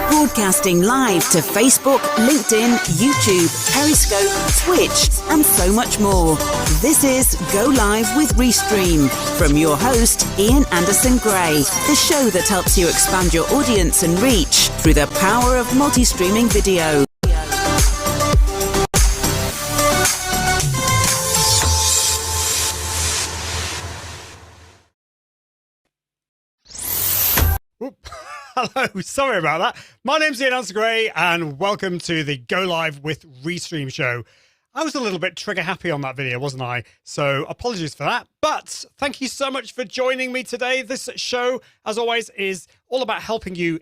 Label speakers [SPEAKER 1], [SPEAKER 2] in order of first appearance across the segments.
[SPEAKER 1] Broadcasting live to Facebook, LinkedIn, YouTube, Periscope, Twitch, and so much more. This is Go Live with Restream from your host, Ian Anderson Gray, the show that helps you expand your audience and reach through the power of multi-streaming video.
[SPEAKER 2] Hello, sorry about that. My name's Ian Anderson Gray and welcome to the Go Live with Restream show. I was a little bit trigger happy on that video, wasn't I? So apologies for that, but thank you so much for joining me today. This show, as always, is all about helping you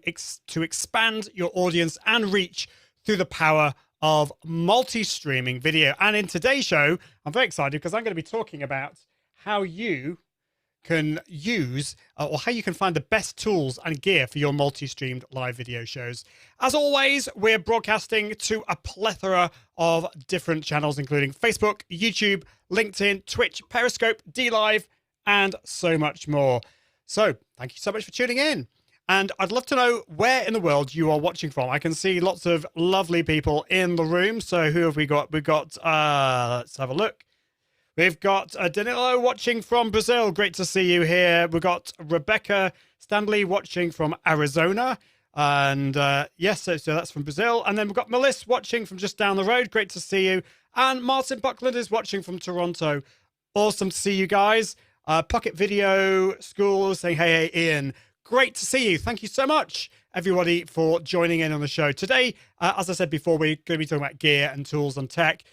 [SPEAKER 2] to expand your audience and reach through the power of multi-streaming video. And in today's show, I'm very excited because I'm going to be talking about how you can use or how you can find the best tools and gear for your multi-streamed live video shows. As always, we're broadcasting to a plethora of different channels, including Facebook, YouTube, LinkedIn, Twitch, Periscope, DLive, and so much more. So thank you so much for tuning in. And I'd love to know where in the world you are watching from. I can see lots of lovely people in the room. So who have we got? We've got, let's have a look. We've got Danilo watching from Brazil. Great to see you here. We've got Rebecca Stanley watching from Arizona. And yes, so that's from Brazil. And then we've got Melissa watching from just down the road. Great to see you. And Martin Buckland is watching from Toronto. Awesome to see you guys. Pocket Video School saying, hey, Ian. Great to see you. Thank you so much, everybody, for joining in on the show. Today, as I said before, we're going to be talking about gear and tools and tech.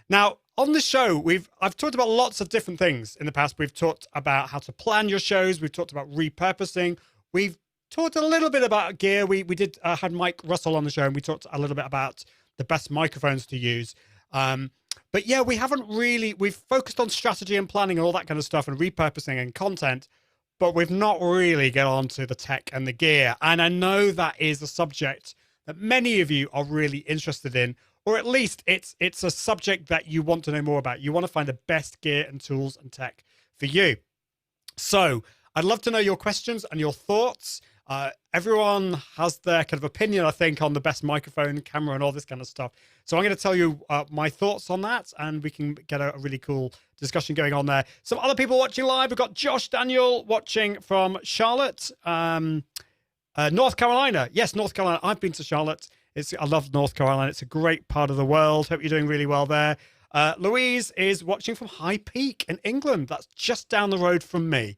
[SPEAKER 2] Now, on the show, I've talked about lots of different things in the past. We've talked about how to plan your shows. We've talked about repurposing. We've talked a little bit about gear. We did had Mike Russell on the show, and we talked a little bit about the best microphones to use. But yeah, we've focused on strategy and planning and all that kind of stuff and repurposing and content, but we've not really got on to the tech and the gear. And I know that is a subject that many of you are really interested in, or at least it's a subject that you want to know more about. You want to find the best gear and tools and tech for you. So I'd love to know your questions and your thoughts. Everyone has their kind of opinion, I think, on the best microphone, camera, and all this kind of stuff. So I'm going to tell you my thoughts on that, and we can get a really cool discussion going on there. Some other people watching live. We've got Josh Daniel watching from Charlotte, North Carolina. Yes, North Carolina. I've been to Charlotte. I love North Carolina. It's a great part of the world. Hope you're doing really well there. Louise is watching from High Peak in England. That's just down the road from me.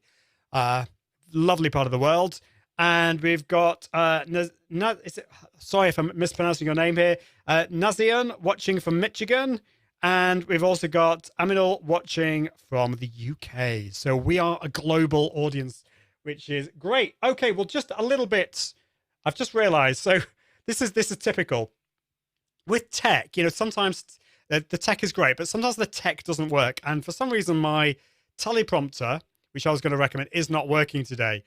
[SPEAKER 2] Lovely part of the world. And we've got, sorry if I'm mispronouncing your name here, Nazian watching from Michigan. And we've also got Aminul watching from the UK. So we are a global audience, which is great. Okay, well, just a little bit. I've just realized. So this is typical. With tech, sometimes the tech is great, but sometimes the tech doesn't work. And for some reason, my teleprompter, which I was going to recommend, is not working today.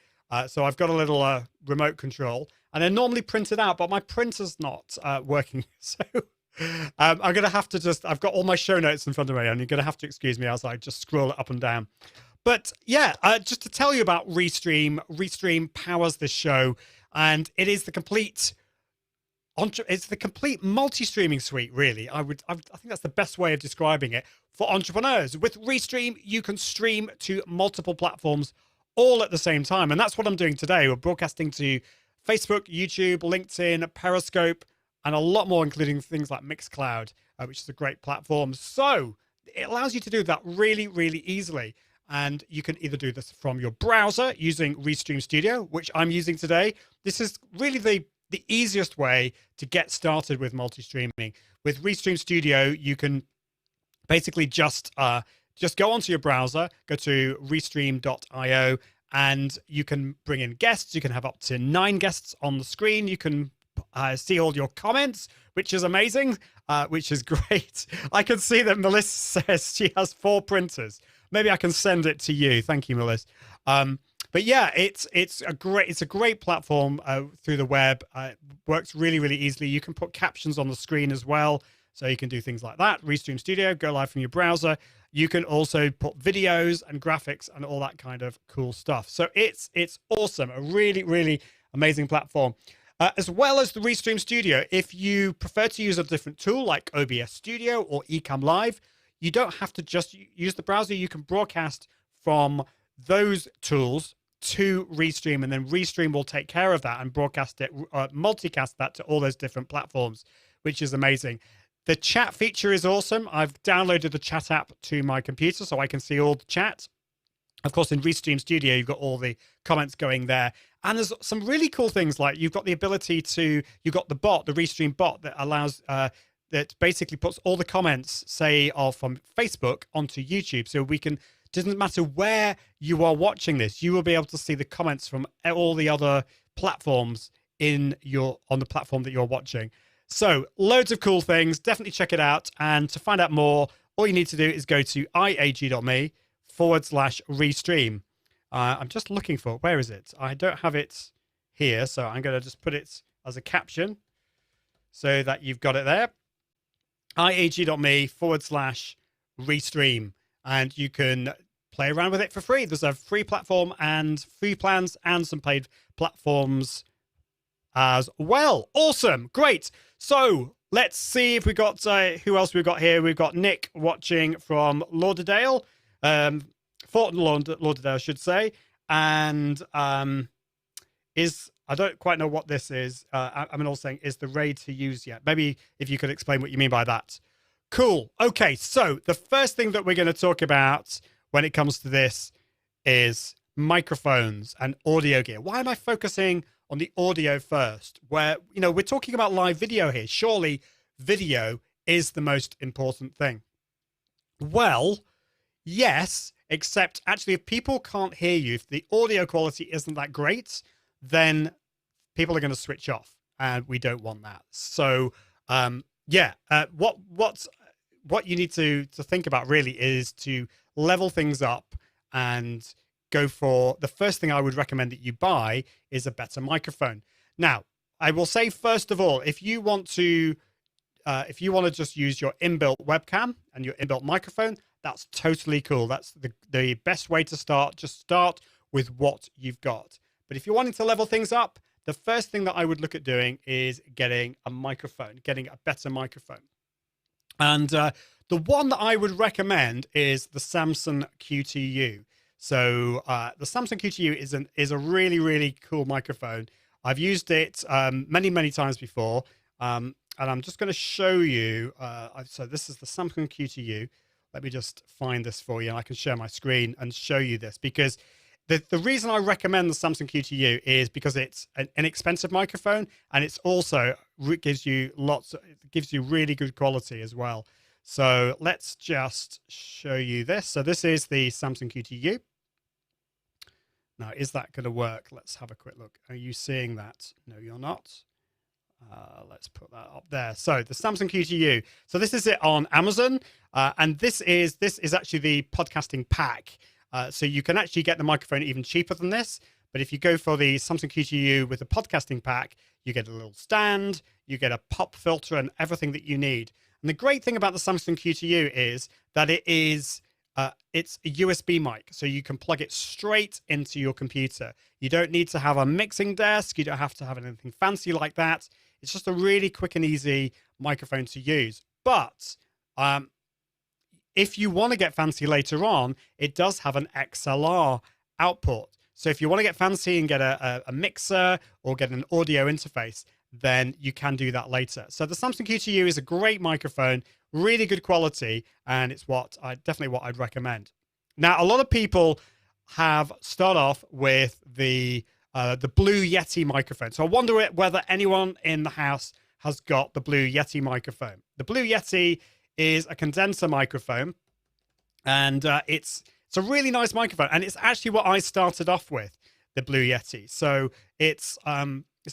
[SPEAKER 2] So I've got a little remote control, and I normally print it out, but my printer's not working. So I'm going to have to I've got all my show notes in front of me, and you're going to have to excuse me as I just scroll it up and down. But yeah, just to tell you about Restream. Restream powers this show, and it is the complete multi-streaming suite, really. I think that's the best way of describing it for entrepreneurs. With Restream, you can stream to multiple platforms all at the same time. And that's what I'm doing today. We're broadcasting to Facebook, YouTube, LinkedIn, Periscope, and a lot more, including things like Mixcloud, which is a great platform. So it allows you to do that really, really easily. And you can either do this from your browser using Restream Studio, which I'm using today. This is really the easiest way to get started with multi-streaming. With Restream Studio, you can basically just go onto your browser, go to restream.io, and you can bring in guests. You can have up to 9 guests on the screen. You can see all your comments, which is amazing, which is great. I can see that Melissa says she has 4 printers. Maybe I can send it to you. Thank you, Melissa. But yeah, it's a great platform through the web. It works really, really easily. You can put captions on the screen as well. So you can do things like that. Restream Studio, go live from your browser. You can also put videos and graphics and all that kind of cool stuff. So it's awesome. A really, really amazing platform. As well as the Restream Studio, if you prefer to use a different tool like OBS Studio or Ecamm Live, you don't have to just use the browser. You can broadcast from those tools to Restream, and then Restream will take care of that and broadcast it, multicast that to all those different platforms, which is amazing. The chat feature is awesome. I've downloaded the chat app to my computer so I can see all the chat. Of course, in Restream Studio, you've got all the comments going there. And there's some really cool things, like you've got the ability you've got the bot, the Restream bot, that allows, that basically puts all the comments, say, from Facebook onto YouTube. So doesn't matter where you are watching this, you will be able to see the comments from all the other platforms on the platform that you're watching. So loads of cool things. Definitely check it out. And to find out more, all you need to do is go to iag.me/restream. I'm just looking for it. Where is it? I don't have it here. So I'm going to just put it as a caption so that you've got it there. iag.me/restream. And you can play around with it for free. There's a free platform and free plans and some paid platforms as well. Awesome. Great. So let's see if we got who else we've got here. We've got Nick watching from Lauderdale, Fort Lauderdale, I should say. And I don't quite know what this is. I'm also saying, is the RAID to use yet? Maybe if you could explain what you mean by that. Cool. Okay, so the first thing that we're going to talk about when it comes to this is microphones and audio gear. Why am I focusing on the audio first? Where, we're talking about live video here. Surely video is the most important thing. Well, yes, except actually if people can't hear you, if the audio quality isn't that great, then people are going to switch off, and we don't want that. So, what you need to think about really is to level things up and go for the first thing I would recommend that you buy is a better microphone. Now, I will say first of all, if you want to just use your inbuilt webcam and your inbuilt microphone, that's totally cool. That's the best way to start. Just start with what you've got. But if you're wanting to level things up, the first thing that I would look at doing is getting a microphone, getting a better microphone. And the one that I would recommend is the Samson QTU. So the Samson QTU is a really, really cool microphone. I've used it many times before. And I'm just going to show you. So this is the Samson QTU. Let me just find this for you, and I can share my screen and show you this, because the reason I recommend the Samson QTU is because it's an inexpensive microphone, and it's also gives you really good quality as well. So let's just show you this. So this is the Samson QTU. Now, is that going to work? Let's have a quick look. Are you seeing that? No, you're not. Let's put that up there. So the Samson QTU. So this is it on Amazon, and this is actually the podcasting pack. So you can actually get the microphone even cheaper than this. But if you go for the Samson QTU with the podcasting pack, you get a little stand, you get a pop filter, and everything that you need. And the great thing about the Samson QTU is that it's a USB mic, so you can plug it straight into your computer. You don't need to have a mixing desk. You don't have to have anything fancy like that. It's just a really quick and easy microphone to use. But if you want to get fancy later on, it does have an XLR output. So if you want to get fancy and get a mixer or get an audio interface, then you can do that later. So the Samson QTU is a great microphone, really good quality, and it's definitely what I'd recommend. Now, a lot of people have start off with the Blue Yeti microphone. So I wonder whether anyone in the house has got the Blue Yeti microphone. The Blue Yeti is a condenser microphone, and it's a really nice microphone, and it's actually what I started off with, the Blue Yeti. So it's a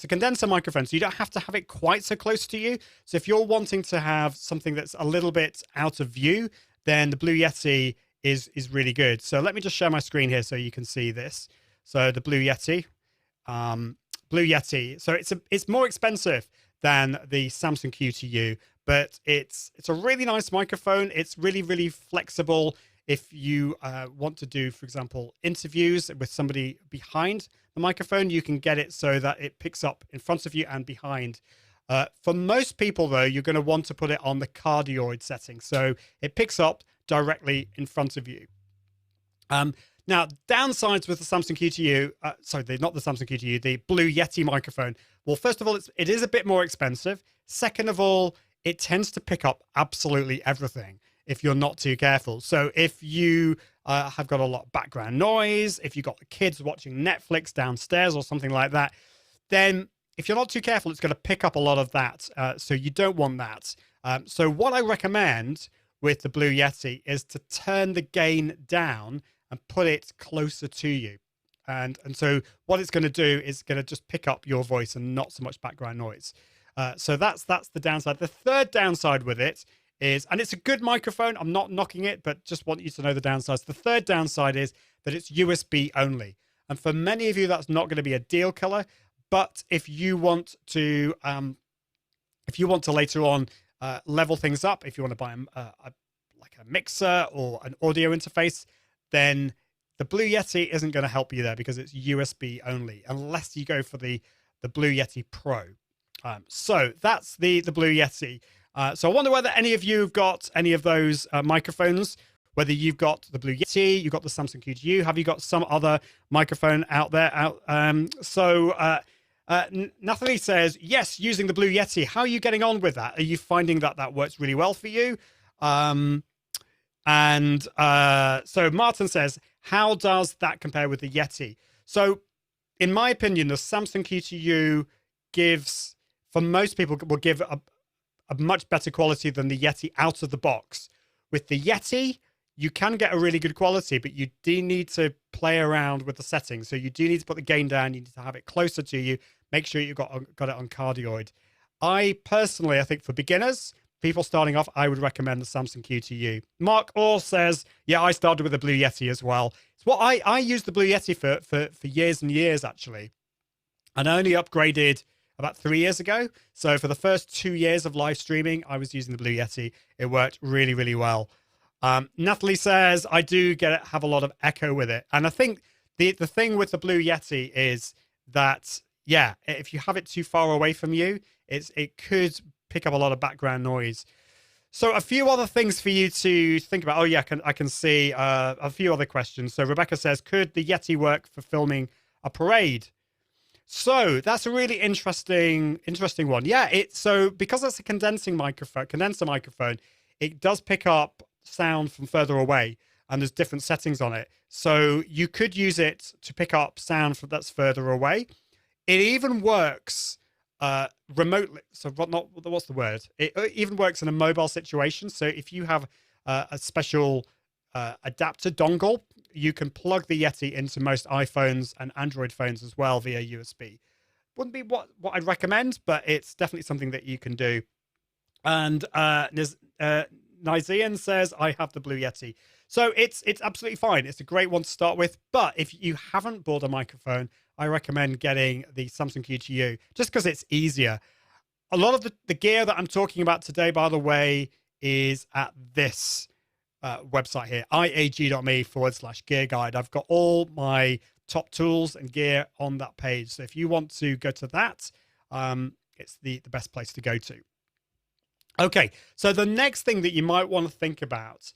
[SPEAKER 2] condenser microphone, so you don't have to have it quite so close to you. So if you're wanting to have something that's a little bit out of view, then the Blue Yeti is really good. So let me just share my screen here so you can see this. So the Blue Yeti. So it's more expensive than the Samson QTU, but it's a really nice microphone. It's really, really flexible. If you want to do, for example, interviews with somebody behind the microphone, you can get it so that it picks up in front of you and behind. For most people, though, you're going to want to put it on the cardioid setting, so it picks up directly in front of you. Now, downsides with the Samson QTU, not the Samson QTU, the Blue Yeti microphone. Well, first of all, it is a bit more expensive. Second of all, it tends to pick up absolutely everything if you're not too careful. So if you have got a lot of background noise, if you've got the kids watching Netflix downstairs or something like that, then if you're not too careful, it's going to pick up a lot of that. So you don't want that. So what I recommend with the Blue Yeti is to turn the gain down and put it closer to you. And so what it's going to do is going to just pick up your voice and not so much background noise. So that's the downside. The third downside with it is, and it's a good microphone, I'm not knocking it, but just want you to know the downsides. The third downside is that it's USB only. And for many of you, that's not going to be a deal killer. But if you want to later on level things up, if you want to buy like a mixer or an audio interface, then the Blue Yeti isn't going to help you there because it's USB only, unless you go for the the Blue Yeti Pro. So that's the Blue Yeti. So I wonder whether any of you have got any of those microphones, whether you've got the Blue Yeti, you've got the Samsung Q2U, have you got some other microphone out there? Natalie says, yes, using the Blue Yeti. How are you getting on with that? Are you finding that that works really well for you? So Martin says, how does that compare with the Yeti? So in my opinion, the Samsung Q2U gives, for most people, will give a much better quality than the Yeti out of the box. With the Yeti, you can get a really good quality, but you do need to play around with the settings. So you do need to put the gain down. You need to have it closer to you. Make sure you've got it on cardioid. I think for beginners, people starting off, I would recommend the Samsung Q2U. Mark Orr says, yeah, I started with the Blue Yeti as well. It's what I used the Blue Yeti for years and years, actually. And I only upgraded about 3 years ago. So for the first 2 years of live streaming, I was using the Blue Yeti. It worked really, really well. Natalie says, I do have a lot of echo with it. And I think the thing with the Blue Yeti is that, yeah, if you have it too far away from you, it could pick up a lot of background noise. So a few other things for you to think about. Oh yeah, I can see a few other questions. So Rebecca says, could the Yeti work for filming a parade? So that's a really interesting one. Yeah, so because it's a condenser microphone, it does pick up sound from further away, and there's different settings on it. So you could use it to pick up sound that's further away. It even works remotely. So what's the word? It even works in a mobile situation. So if you have a special adapter dongle, you can plug the Yeti into most iPhones and Android phones as well via USB. Wouldn't be what I'd recommend, but it's definitely something that you can do. And Nizian says, I have the Blue Yeti. So it's absolutely fine. It's a great one to start with. But if you haven't bought a microphone, I recommend getting the Samsung Q2U just because it's easier. A lot of the gear that I'm talking about today, by the way, is at this website here, iag.me/gear guide. I've got all my top tools and gear on that page. So if you want to go to that, it's the best place to go to. Okay, so the next thing that you might want to think about,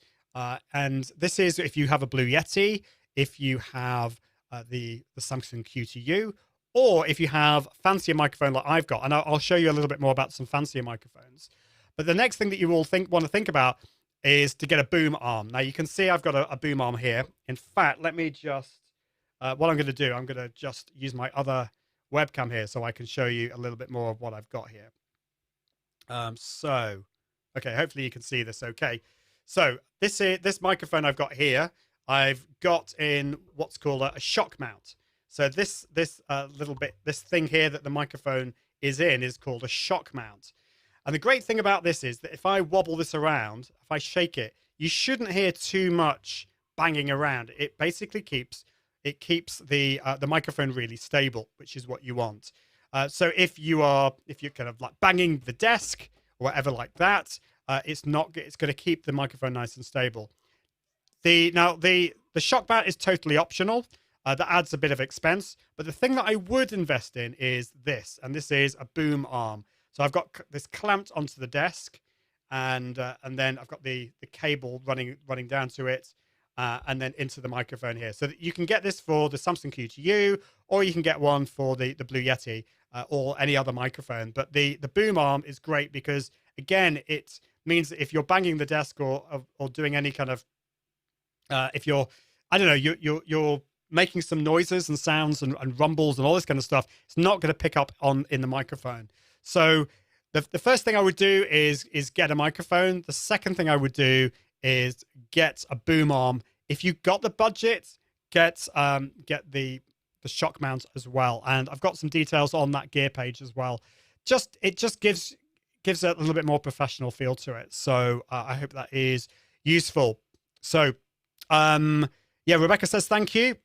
[SPEAKER 2] and this is if you have a Blue Yeti, if you have the Samsung Q2U, or if you have fancier microphone like I've got, and I'll show you a little bit more about some fancier microphones. But the next thing that you will want to think about is to get a boom arm. Now you can see I've got a boom arm here. In fact, let me just, what I'm going to do, I'm going to just use my other webcam here so I can show you a little bit more of what I've got here. Okay, hopefully you can see this okay. So this microphone I've got here, I've got in what's called a shock mount. So this thing here that the microphone is in is called a shock mount. And the great thing about this is that if I wobble this around, if I shake it, you shouldn't hear too much banging around. It basically keeps the microphone really stable, which is what you want. So if you're kind of like banging the desk or whatever like that, it's going to keep the microphone nice and stable. The shock mount is totally optional. That adds a bit of expense, but the thing that I would invest in is this, and this is a boom arm. So I've got this clamped onto the desk, and then I've got the cable running down to it, and then into the microphone here. So that you can get this for the Samsung Q2U, or you can get one for the Blue Yeti, or any other microphone. But the boom arm is great because, again, it means that if you're banging the desk or doing any kind of, if you're, I don't know, you're making some noises and sounds and rumbles and all this kind of stuff, it's not going to pick up in the microphone. So the first thing I would do is get a microphone. The second thing I would do is get a boom arm. If you've got the budget, get the shock mount as well. And I've got some details on that gear page as well. It just gives it a little bit more professional feel to it. So I hope that is useful. So yeah, Rebecca says thank you.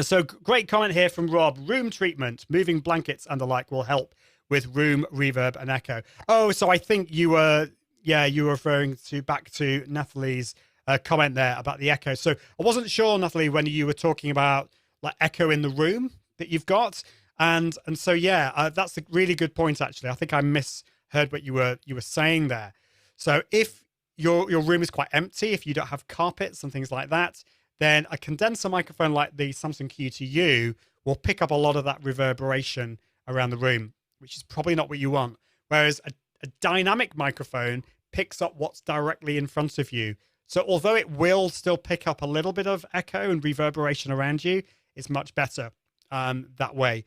[SPEAKER 2] So great comment here from Rob. Room treatment, moving blankets and the like will help with room reverb and echo. Oh, so I think you were referring back to Natalie's comment there about the echo. So I wasn't sure, Natalie, when you were talking about like echo in the room that you've got. And so, yeah, that's a really good point, actually. I think I misheard what you were saying there. So if your room is quite empty, if you don't have carpets and things like that, then a condenser microphone like the Samsung Q2U will pick up a lot of that reverberation around the room, which is probably not what you want. Whereas a dynamic microphone picks up what's directly in front of you. So although it will still pick up a little bit of echo and reverberation around you, it's much better that way.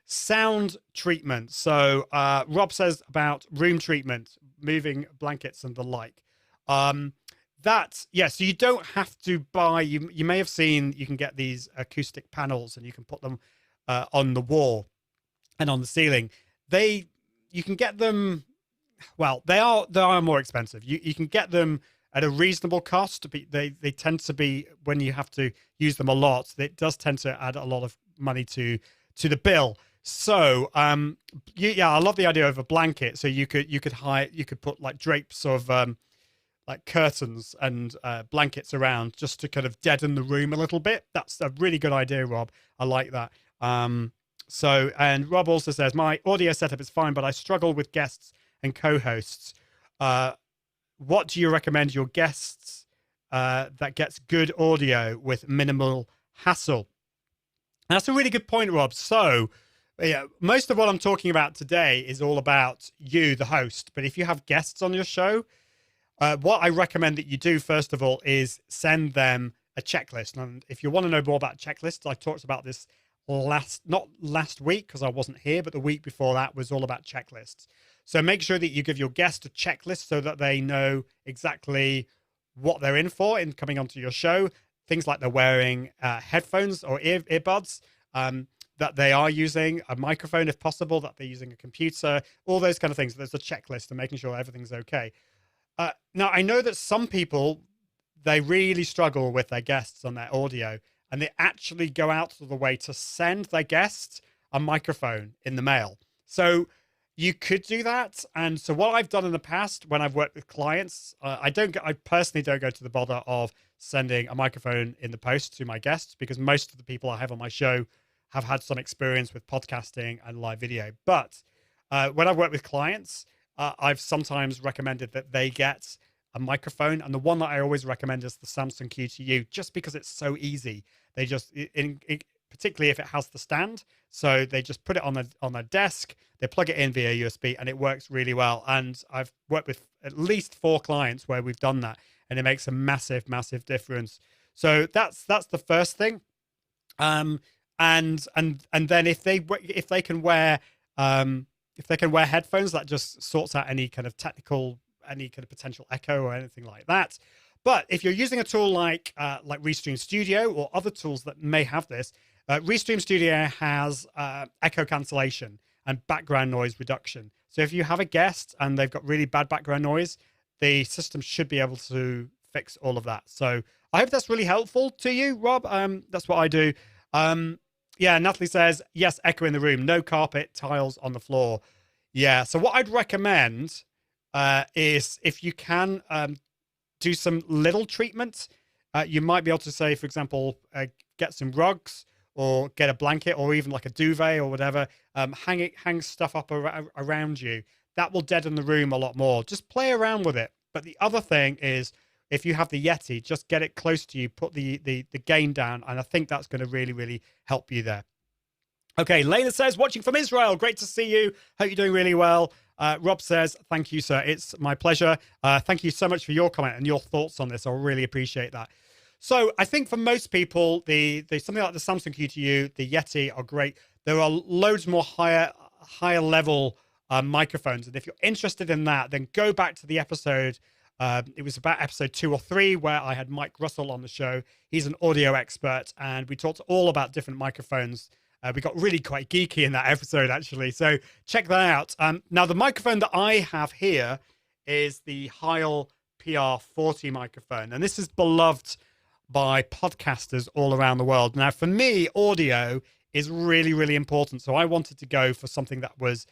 [SPEAKER 2] Sound treatment. So Rob says about room treatment, moving blankets and the like. So you don't have to buy, you may have seen, you can get these acoustic panels and you can put them on the wall and on the ceiling. You can get them, well, they are more expensive. You can get them at a reasonable cost. They tend to be, when you have to use them a lot, it does tend to add a lot of money to the bill. So I love the idea of a blanket. So you could put like drapes of like curtains and blankets around just to kind of deaden the room a little bit. That's a really good idea, Rob. I like that. And Rob also says, my audio setup is fine, but I struggle with guests and co-hosts. What do you recommend your guests that gets good audio with minimal hassle? That's a really good point, Rob. So yeah, most of what I'm talking about today is all about you, the host. But if you have guests on your show, what I recommend that you do, first of all, is send them a checklist. And if you want to know more about checklists, I talked about this not last week because I wasn't here, but the week before that was all about checklists. So make sure that you give your guest a checklist so that they know exactly what they're in for in coming onto your show. Things like they're wearing headphones or earbuds, that they are using a microphone if possible, that they're using a computer, all those kind of things. There's a checklist and making sure everything's okay. Now, I know that some people, they really struggle with their guests on their audio, and they actually go out of the way to send their guests a microphone in the mail. So you could do that. And so what I've done in the past when I've worked with clients, I personally don't go to the bother of sending a microphone in the post to my guests, because most of the people I have on my show have had some experience with podcasting and live video. But when I've worked with clients, I've sometimes recommended that they get a microphone. And the one that I always recommend is the Samsung Q2U, just because it's so easy. They just, particularly if it has the stand. So they just put it on their desk, they plug it in via USB, and it works really well. And I've worked with at least 4 clients where we've done that, and it makes a massive, massive difference. So that's the first thing. And then if they can wear headphones, that just sorts out any kind of potential echo or anything like that. But if you're using a tool like Restream Studio or other tools that may have this, Restream Studio has echo cancellation and background noise reduction. So if you have a guest and they've got really bad background noise, the system should be able to fix all of that. So I hope that's really helpful to you, Rob. That's what I do. Yeah, Natalie says, yes, echo in the room, no carpet, tiles on the floor. Yeah, so what I'd recommend is if you can do some little treatment, you might be able to say, for example, get some rugs or get a blanket or even like a duvet or whatever, hang stuff up around you. That will deaden the room a lot more. Just play around with it. But the other thing is, if you have the Yeti, just get it close to you, put the gain down, and I think that's going to really, really help you there. Okay, Layla says, watching from Israel. Great to see you. Hope you're doing really well. Rob says, thank you, sir. It's my pleasure. Thank you so much for your comment and your thoughts on this. I really appreciate that. So I think for most people, the something like the Samsung Q2U, the Yeti are great. There are loads more higher level microphones. And if you're interested in that, then go back to the episode. It was about episode 2 or 3 where I had Mike Russell on the show. He's an audio expert, and we talked all about different microphones. We got really quite geeky in that episode, actually. So check that out. Now, the microphone that I have here is the Heil PR40 microphone, and this is beloved by podcasters all around the world. Now, for me, audio is really, really important. So I wanted to go for something that was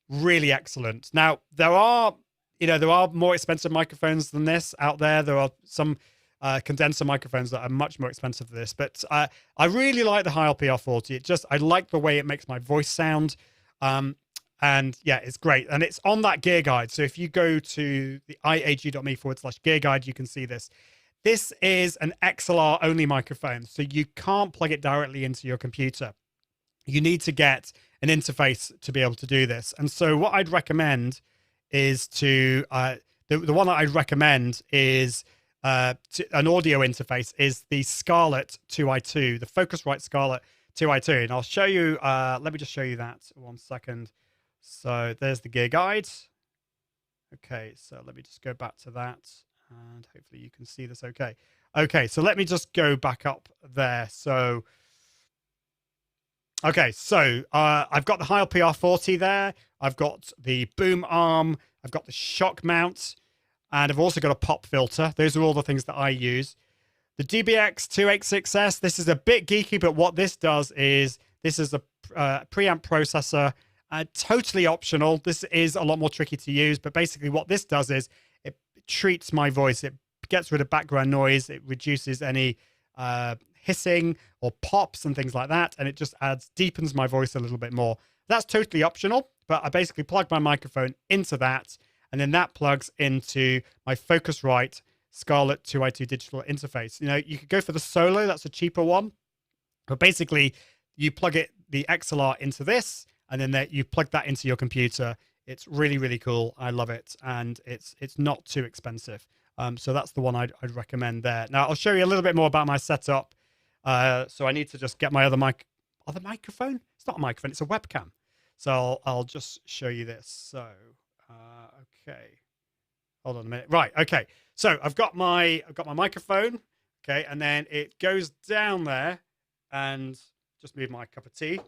[SPEAKER 2] really excellent. Now, there are more expensive microphones than this out there. There are some condenser microphones that are much more expensive than this. But I really like the Heil PR40. I like the way it makes my voice sound. And yeah, it's great. And it's on that gear guide. So if you go to the iag.me/gear guide, you can see this. This is an XLR only microphone. So you can't plug it directly into your computer. You need to get an interface to be able to do this. And so what I'd recommend is the one that I'd recommend is an audio interface is the Scarlett 2i2, the Focusrite Scarlett 2i2. And I'll show you, let me just show you that 1 second. So there's the gear guide. Okay, so let me just go back to that and hopefully you can see this okay. Okay, so let me just go back up there. So, okay, so I've got the Heil PR40 there. I've got the boom arm. I've got the shock mount. And I've also got a pop filter. Those are all the things that I use. The DBX286S, this is a bit geeky, but what this does is, this is a preamp processor. Totally optional. This is a lot more tricky to use, but basically what this does is it treats my voice. It gets rid of background noise. It reduces any hissing or pops and things like that. And it just deepens my voice a little bit more. That's totally optional, but I basically plug my microphone into that. And then that plugs into my Focusrite Scarlett 2i2 digital interface. You know, you could go for the Solo. That's a cheaper one. But basically, you plug the XLR into this, and then you plug that into your computer. It's really, really cool. I love it. And it's not too expensive. So that's the one I'd recommend there. Now, I'll show you a little bit more about my setup. So I need to just get my other microphone. It's not a microphone. It's a webcam. So I'll just show you this. So, okay. Hold on a minute. Right. Okay. So I've got my microphone. Okay. And then it goes down there and just move my cup of tea.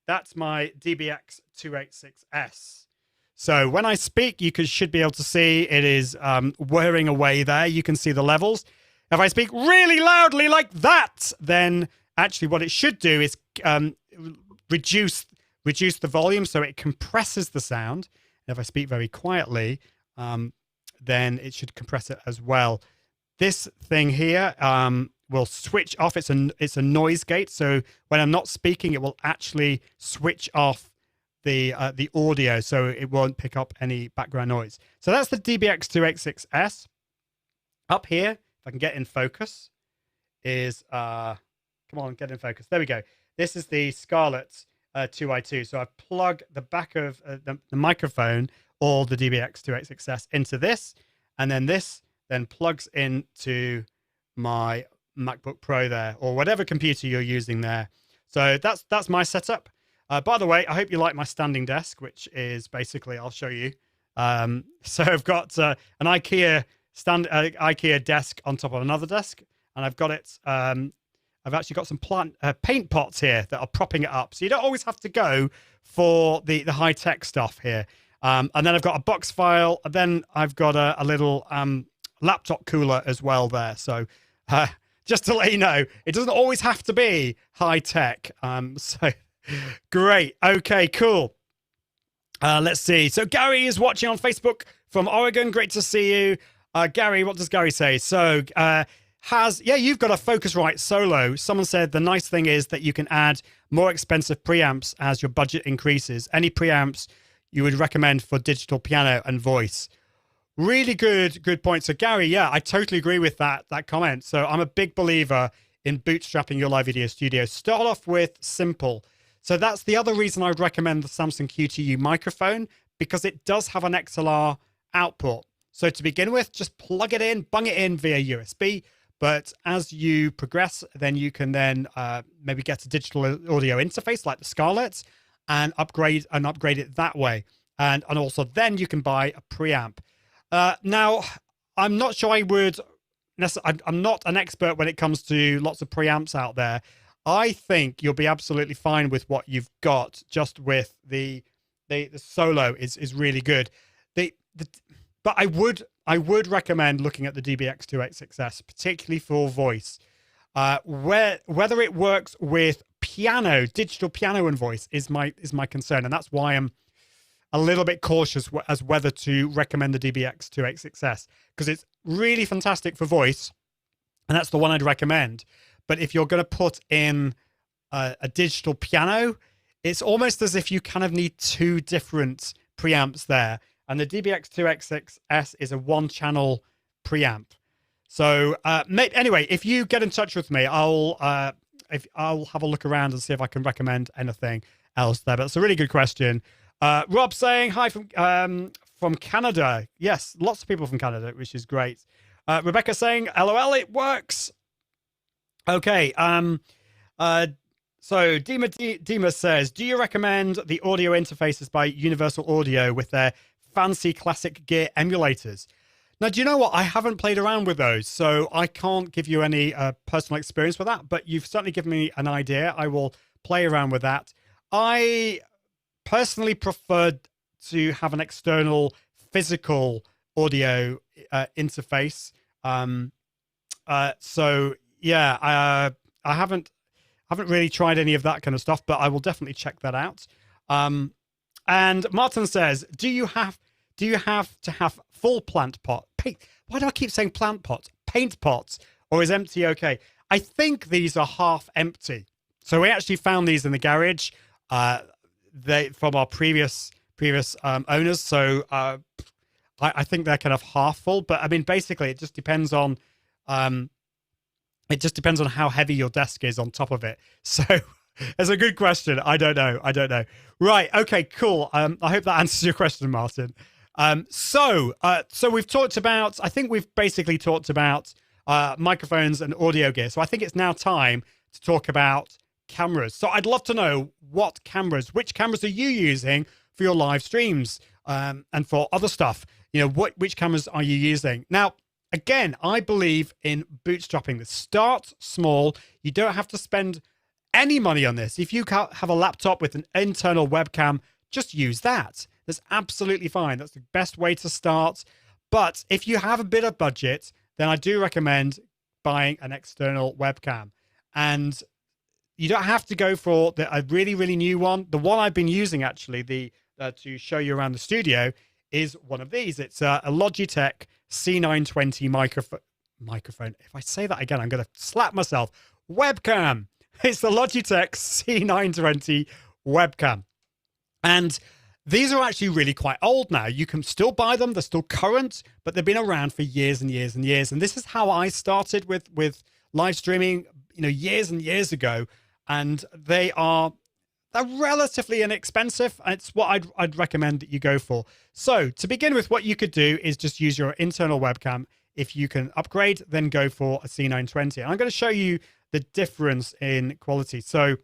[SPEAKER 2] That's my DBX286S. So when I speak, you should be able to see it is whirring away there. You can see the levels. If I speak really loudly like that, then actually what it should do is reduce the volume so it compresses the sound. And if I speak very quietly, then it should compress it as well. This thing here will switch off. It's a noise gate. So when I'm not speaking, it will actually switch off the audio, so it won't pick up any background noise. So that's the DBX286S. Up here, if I can get in focus, is come on, get in focus. There we go. This is the Scarlett 2i2. So I plug the back of the microphone or the DBX286S into this, and then this then plugs into my MacBook Pro there, or whatever computer you're using there. So that's my setup. By the way, I hope you like my standing desk, which is basically, I'll show you. So I've got an IKEA desk on top of another desk, and I've got it. I've actually got some paint pots here that are propping it up. So you don't always have to go for the high-tech stuff here. And then I've got a box file, and then I've got a little laptop cooler as well there. So just to let you know, it doesn't always have to be high-tech. So great. Okay, cool. Let's see. So Gary is watching on Facebook from Oregon. Great to see you. Gary, what does Gary say? So you've got a Focusrite Solo. Someone said the nice thing is that you can add more expensive preamps as your budget increases. Any preamps you would recommend for digital piano and voice? Really good point. So Gary, yeah, I totally agree with that comment. So I'm a big believer in bootstrapping your live video studio. Start off with simple. So that's the other reason I would recommend the Samsung QTU microphone, because it does have an XLR output. So to begin with, just plug it in, bung it in via USB. But as you progress, then you can then maybe get a digital audio interface like the Scarlett and upgrade it that way. And also then you can buy a preamp. Now, I'm not sure I'm not an expert when it comes to lots of preamps out there. I think you'll be absolutely fine with what you've got, just with the Solo is really good. But I would recommend looking at the DBX286S, particularly for voice. Whether it works with digital piano and voice is my concern, and that's why I'm a little bit cautious as whether to recommend the DBX286S, because it's really fantastic for voice. and that's the one I'd recommend. But if you're going to put in a digital piano, it's almost as if you kind of need two different preamps there. And the DBX2X6S is a one-channel preamp. So anyway, if you get in touch with me, I'll have a look around and see if I can recommend anything else there. But it's a really good question. Rob saying hi from Canada. Yes, lots of people from Canada, which is great. Rebecca saying, LOL, it works. Okay. So Dima says, do you recommend the audio interfaces by Universal Audio with their fancy classic gear emulators? Now, do you know what? I haven't played around with those, so I can't give you any personal experience with that, but you've certainly given me an idea. I will play around with that. I personally prefer to have an external physical audio interface. So yeah, I haven't really tried any of that kind of stuff, but I will definitely check that out. And Martin says, do you have to have full plant pot? Why do I keep saying plant pot? Paint pots, or is empty okay? I think these are half empty. So we actually found these in the garage. They from our previous owners. So I think they're kind of half full. But I mean, basically, it just depends on how heavy your desk is on top of it. So it's a good question. I don't know. Right. Okay, cool. I hope that answers your question, Martin. So we've talked about, I think we've basically talked about microphones and audio gear. So I think it's now time to talk about cameras. So I'd love to know which cameras are you using for your live streams and for other stuff? You know, which cameras are you using? Now, again, I believe in bootstrapping this. Start small. You don't have to spend any money on this. If you have a laptop with an internal webcam, just use that. That's absolutely fine. That's the best way to start. But if you have a bit of budget, then I do recommend buying an external webcam. And you don't have to go for a really, really new one. The one I've been using, actually, to show you around the studio, is one of these. It's a Logitech C920 microphone. If I say that again, I'm going to slap myself. Webcam. It's the Logitech C920 webcam. And these are actually really quite old now. You can still buy them. They're still current, but they've been around for years and years and years. And this is how I started with live streaming, years and years ago. And they're relatively inexpensive. It's what I'd recommend that you go for. So to begin with, what you could do is just use your internal webcam. If you can upgrade, then go for a C920. And I'm going to show you the difference in quality. So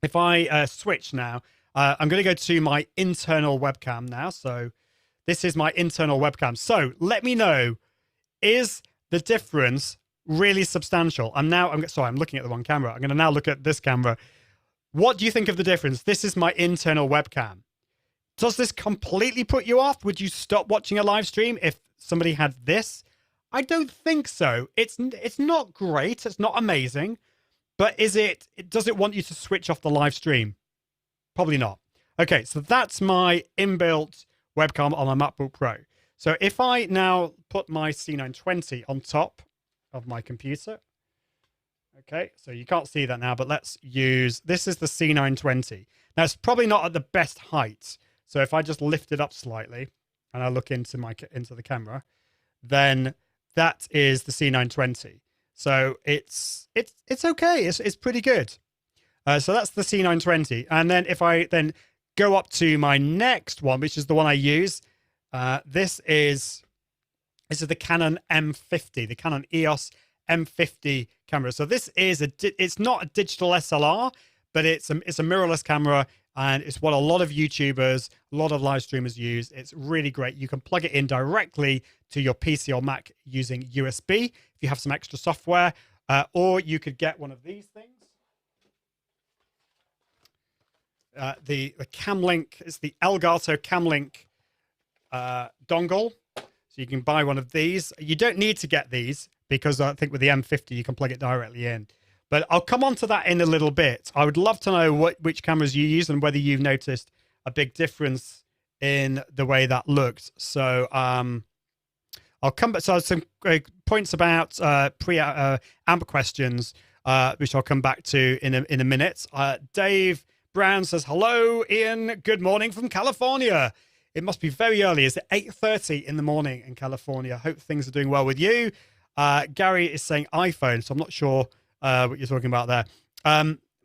[SPEAKER 2] if I switch now, I'm going to go to my internal webcam now. So this is my internal webcam. So let me know, is the difference really substantial? I'm looking at the wrong camera. I'm going to now look at this camera. What do you think of the difference? This is my internal webcam. Does this completely put you off? Would you stop watching a live stream if somebody had this? I don't think so. It's not great. It's not amazing. But does it want you to switch off the live stream? Probably not. Okay, so that's my inbuilt webcam on my MacBook Pro. So if I now put my C920 on top of my computer, okay, so you can't see that now, but this is the C920. Now it's probably not at the best height. So if I just lift it up slightly and I look into the camera, then that is the C920. So it's okay. It's pretty good. So that's the C920. And then if I then go up to my next one, which is the one I use, this is the Canon M50, the Canon EOS M50 camera. So this is it's not a digital SLR, but it's a mirrorless camera, and it's what a lot of YouTubers, a lot of live streamers use. It's really great. You can plug it in directly to your PC or Mac using USB if you have some extra software, or you could get one of these things. The Camlink, it's the Elgato Camlink dongle. So you can buy one of these. You don't need to get these because I think with the M50 you can plug it directly in. But I'll come on to that in a little bit. I would love to know which cameras you use and whether you've noticed a big difference in the way that looks. So I'll come back. So some points about AMP questions, which I'll come back to in a minute. Dave Brown says, hello, Ian. Good morning from California. It must be very early. Is it 8:30 in the morning in California? Hope things are doing well with you. Gary is saying iPhone, so I'm not sure what you're talking about there.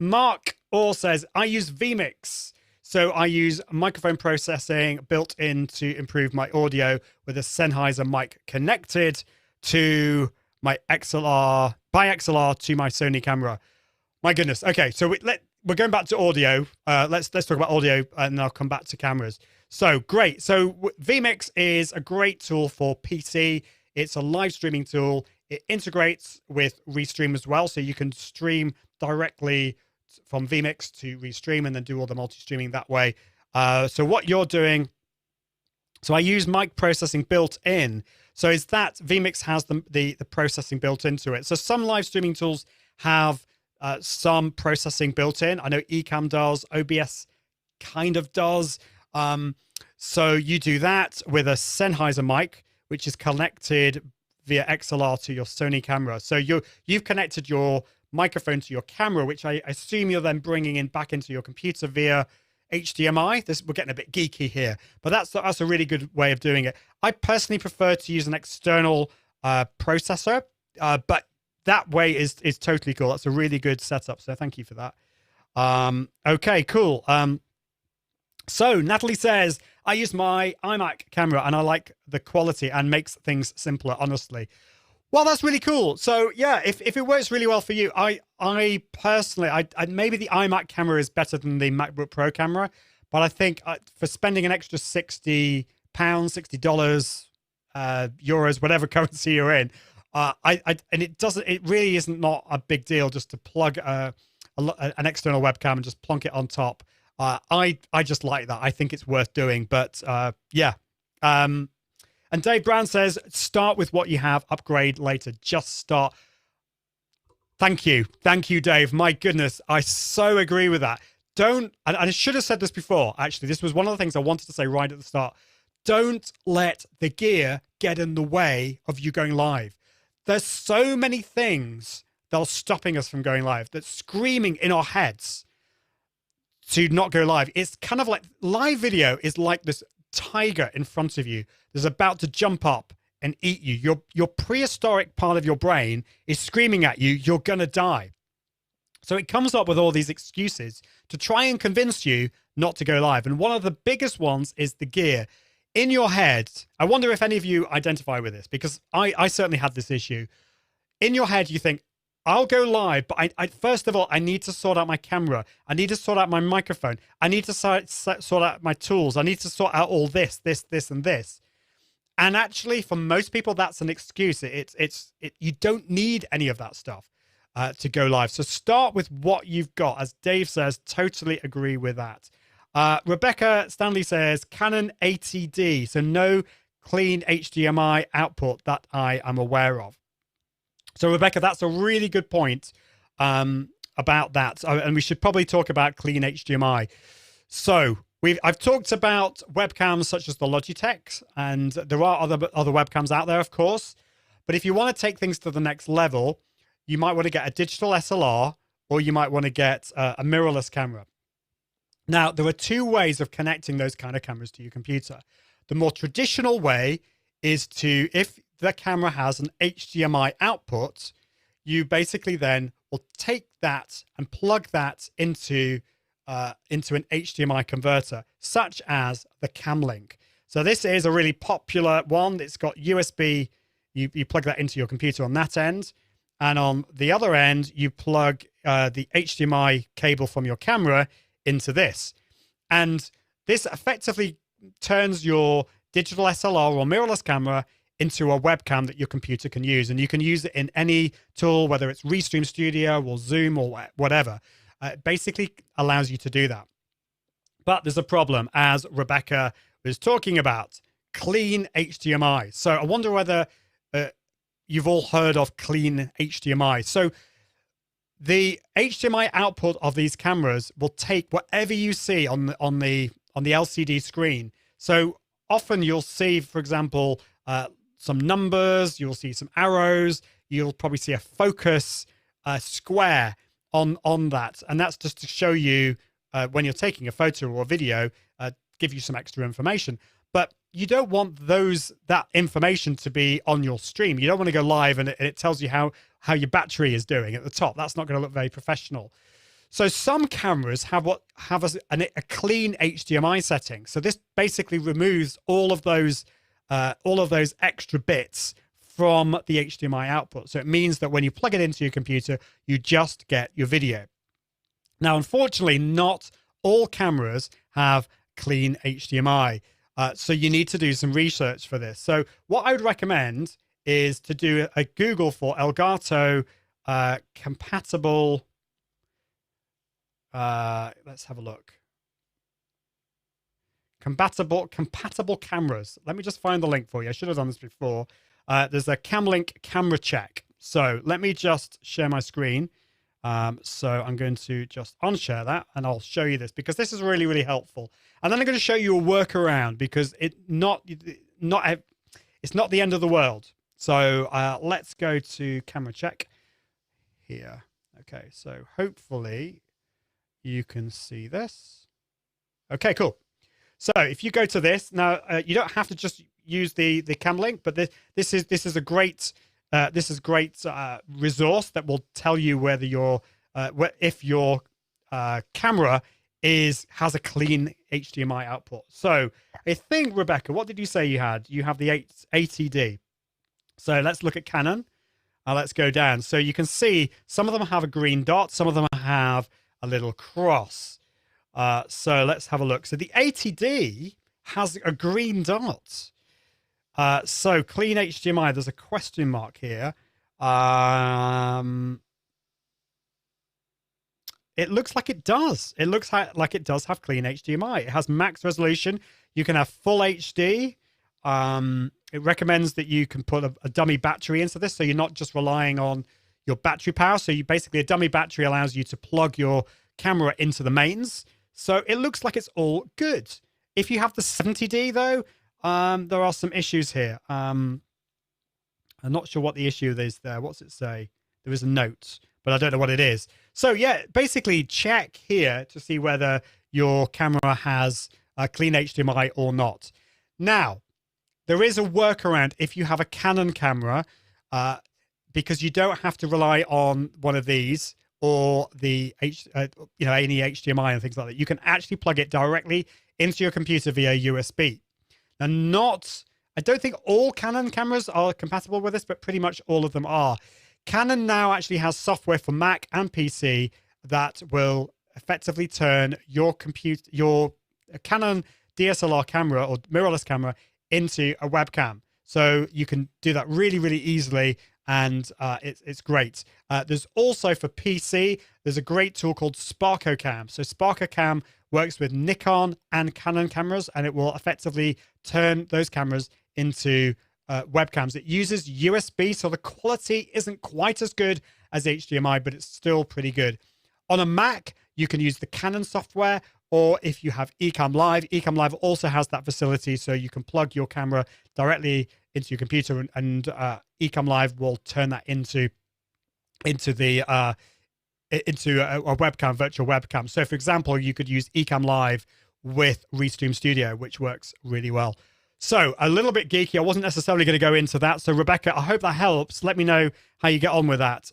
[SPEAKER 2] Mark Orr says, I use vMix. So I use microphone processing built in to improve my audio with a Sennheiser mic connected to my XLR, by XLR to my Sony camera. My goodness. Okay, so we're going back to audio. Let's talk about audio, and I'll come back to cameras. So great. So vMix is a great tool for PC. It's a live streaming tool. It integrates with Restream as well, so you can stream directly from vMix to Restream and then do all the multi-streaming that way. So what you're doing, so I use mic processing built in. So is that vMix has the processing built into it. So some live streaming tools have some processing built in. I know Ecamm does, OBS kind of does. So you do that with a Sennheiser mic, which is connected via XLR to your Sony camera. So you've connected your microphone to your camera, which I assume you're then bringing in back into your computer via HDMI. We're getting a bit geeky here, but that's a really good way of doing it. I personally prefer to use an external processor, but that way is totally cool. That's a really good setup. So thank you for that. Okay, cool. So Natalie says, I use my iMac camera and I like the quality and makes things simpler, honestly. Well, that's really cool. So yeah, if it works really well for you, I personally, maybe the iMac camera is better than the MacBook Pro camera, but I think for spending an extra £60, $60, euros, whatever currency you're in, and it really isn't not a big deal just to plug an external webcam and just plonk it on top. I just like that. I think it's worth doing, but yeah. And Dave Brown says, start with what you have, upgrade later. Just start. Thank you. Thank you, Dave. My goodness. I so agree with that. And I should have said this before, actually. This was one of the things I wanted to say right at the start. Don't let the gear get in the way of you going live. There's so many things that are stopping us from going live, that's screaming in our heads to not go live. It's kind of like live video is like this tiger in front of you that's about to jump up and eat you. Your prehistoric part of your brain is screaming at you, you're gonna die. So it comes up with all these excuses to try and convince you not to go live. And one of the biggest ones is the gear. In your head, I wonder if any of you identify with this, because I certainly had this issue. In your head, you think, I'll go live, but I first of all, I need to sort out my camera. I need to sort out my microphone. I need to sort out my tools. I need to sort out all this, and this. And actually, for most people, that's an excuse. You don't need any of that stuff to go live. So start with what you've got. As Dave says, totally agree with that. Rebecca Stanley says, Canon 80D. So no clean HDMI output that I am aware of. So Rebecca, that's a really good point about that. And we should probably talk about clean HDMI. So I've talked about webcams such as the Logitech, and there are other webcams out there, of course. But if you want to take things to the next level, you might want to get a digital SLR, or you might want to get a mirrorless camera. Now, there are two ways of connecting those kind of cameras to your computer. The more traditional way is to, if the camera has an HDMI output, you basically then will take that and plug that into an HDMI converter, such as the CamLink. So this is a really popular one. It's got USB. You plug that into your computer on that end, and on the other end, you plug the HDMI cable from your camera into this. And this effectively turns your digital SLR or mirrorless camera into a webcam that your computer can use. And you can use it in any tool, whether it's Restream Studio or Zoom or whatever. It basically allows you to do that. But there's a problem, as Rebecca was talking about, clean HDMI. So I wonder whether you've all heard of clean HDMI. So the HDMI output of these cameras will take whatever you see on the LCD screen. So often you'll see, for example, some numbers, you'll see some arrows, you'll probably see a focus square on that. And that's just to show you when you're taking a photo or a video, give you some extra information. But you don't want that information to be on your stream. You don't want to go live and it tells you how your battery is doing at the top. That's not going to look very professional. So some cameras have a clean HDMI setting. So this basically removes all of those extra bits from the HDMI output. So it means that when you plug it into your computer, you just get your video. Now, unfortunately, not all cameras have clean HDMI. So you need to do some research for this. So what I would recommend is to do a Google for Elgato compatible. Let's have a look. Compatible cameras. Let me just find the link for you. I should have done this before. There's a CamLink camera check. So let me just share my screen. So I'm going to just unshare that and I'll show you this because this is really, really helpful. And then I'm going to show you a workaround because it's not the end of the world. So let's go to camera check here. Okay, so hopefully you can see this. Okay, cool. So if you go to this now, you don't have to just use the CamLink, but this is a great resource that will tell you whether if your camera has a clean HDMI output. So I think, Rebecca, what did you say you had? You have the 80D. So let's look at Canon. Let's go down. So you can see some of them have a green dot, some of them have a little cross. So let's have a look. So the 80D has a green dot. So clean HDMI, there's a question mark here. It looks like it does. It looks like it does have clean HDMI. It has max resolution. You can have full HD. It recommends that you can put a dummy battery into this, so you're not just relying on your battery power. So a dummy battery allows you to plug your camera into the mains. So it looks like it's all good. If you have the 70D though, there are some issues here. I'm not sure what the issue is there. What's it say? There is a note, but I don't know what it is. So yeah, basically check here to see whether your camera has a clean HDMI or not. Now, there is a workaround if you have a Canon camera, because you don't have to rely on one of these or the any HDMI and things like that. You can actually plug it directly into your computer via USB. Now, I don't think all Canon cameras are compatible with this, but pretty much all of them are. Canon now actually has software for Mac and PC that will effectively turn your Canon DSLR camera or mirrorless camera into a webcam. So you can do that really, really easily, and it's great. There's also for PC, there's a great tool called SparkoCam. So SparkoCam works with Nikon and Canon cameras, and it will effectively turn those cameras into webcams. It uses USB, so the quality isn't quite as good as HDMI, but it's still pretty good. On a Mac, you can use the Canon software, or if you have Ecamm Live also has that facility, so you can plug your camera directly into your computer, and Ecamm Live will turn that into a webcam, virtual webcam. So, for example, you could use Ecamm Live with Restream Studio, which works really well. So, a little bit geeky. I wasn't necessarily going to go into that. So, Rebecca, I hope that helps. Let me know how you get on with that.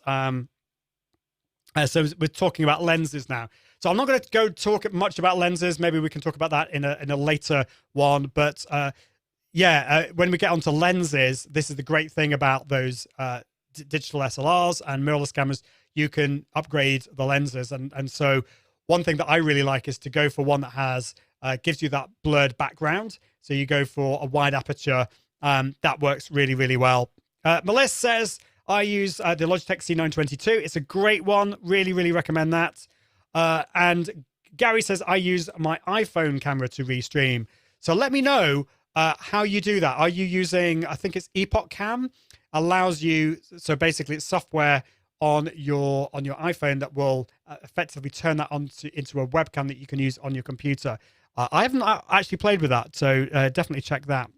[SPEAKER 2] So, we're talking about lenses now. So, I'm not going to go talk much about lenses. Maybe we can talk about that in a later one. But when we get onto lenses, this is the great thing about those digital SLRs and mirrorless cameras. You can upgrade the lenses, and so one thing that I really like is to go for one that has gives you that blurred background. So you go for a wide aperture. That works really, really well. Melissa says, I use the Logitech C922. It's a great one. Really, really recommend that. And Gary says, I use my iPhone camera to restream. So let me know how you do that. Are you using, I think it's Epoch Cam, allows you, so basically it's software on your iPhone that will effectively turn that into a webcam that you can use on your computer. I haven't actually played with that, so definitely check that.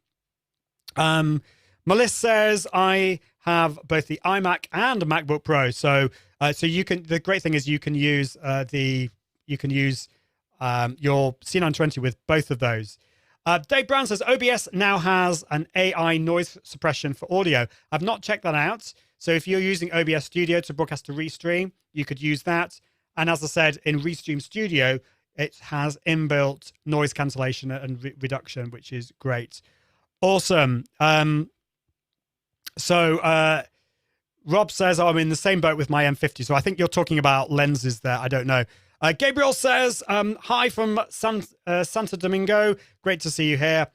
[SPEAKER 2] Melissa says, I have both the iMac and a MacBook Pro. So the great thing is you can use your C920 with both of those. Dave Brown says, OBS now has an AI noise suppression for audio. I've not checked that out. So if you're using OBS Studio to broadcast to Restream, you could use that. And as I said, in Restream Studio, it has inbuilt noise cancellation and reduction, which is great. Awesome. Rob says, I'm in the same boat with my M50. So I think you're talking about lenses there. I don't know. Gabriel says, hi from Santo Domingo. Great to see you here.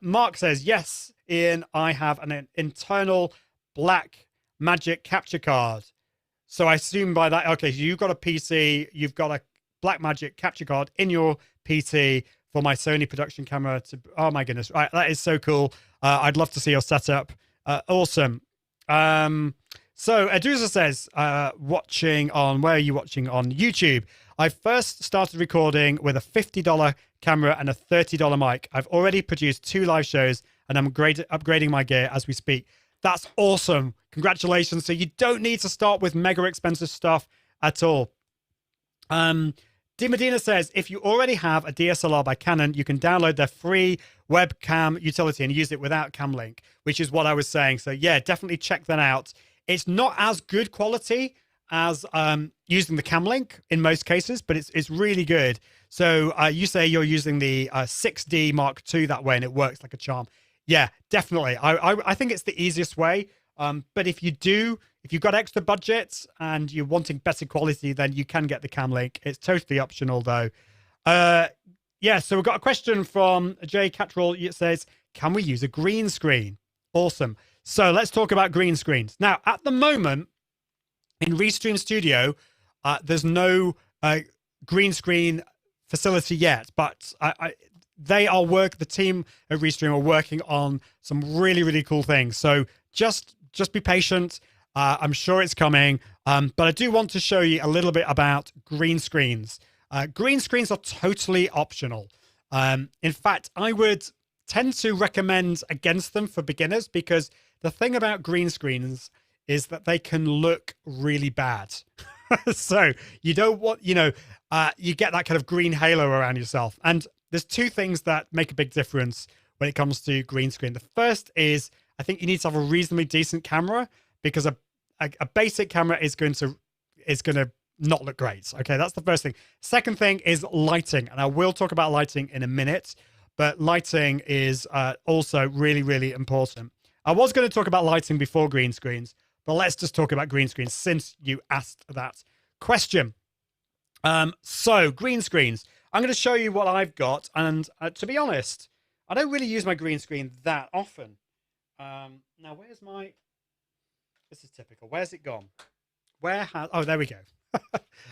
[SPEAKER 2] Mark says, yes, Ian, I have an internal black magic capture card. So I assume by that, okay, so you've got a PC, you've got a black magic capture card in your PC for my Sony production camera to, oh my goodness, right, that is so cool. I'd love to see your setup. Awesome. So Adusa says, watching on, where are you watching? On YouTube. I first started recording with a $50 camera and a $30 mic. I've already produced 2 live shows and I'm upgrading my gear as we speak. That's awesome. Congratulations. So you don't need to start with mega expensive stuff at all. Di Medina says, if you already have a DSLR by Canon, you can download their free webcam utility and use it without Camlink, which is what I was saying. So yeah, definitely check that out. It's not as good quality as using the Camlink in most cases, but it's really good. So you say you're using the 6D Mark II that way and it works like a charm. Yeah, definitely. I think it's the easiest way. But if you've got extra budget and you're wanting better quality, then you can get the Camlink. It's totally optional though. Yeah, so we've got a question from Jay Cattrall. It says, can we use a green screen? Awesome. So let's talk about green screens. Now, at the moment, in Restream Studio, there's no green screen facility yet, but the team at Restream are working on some really, really cool things. So just be patient. I'm sure it's coming. But I do want to show you a little bit about green screens. Green screens are totally optional. In fact, I would tend to recommend against them for beginners because the thing about green screens is that they can look really bad. So you don't want, you get that kind of green halo around yourself. And there's 2 things that make a big difference when it comes to green screen. The first is, I think you need to have a reasonably decent camera because a basic camera is going to not look great. Okay, that's the first thing. Second thing is lighting. And I will talk about lighting in a minute, but lighting is also really, really important. I was going to talk about lighting before green screens, but let's just talk about green screens since you asked that question. So green screens, I'm going to show you what I've got. And to be honest, I don't really use my green screen that often. Now, where's my... This is typical. Where's it gone? Oh, there we go.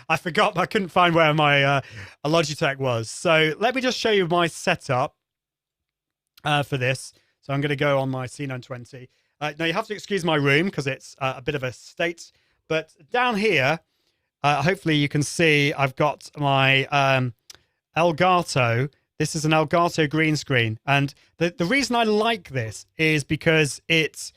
[SPEAKER 2] I forgot. I couldn't find where my Logitech was. So let me just show you my setup for this. So I'm going to go on my C920. Now, you have to excuse my room because it's a bit of a state. But down here, hopefully you can see I've got my Elgato. This is an Elgato green screen. And the reason I like this is because it's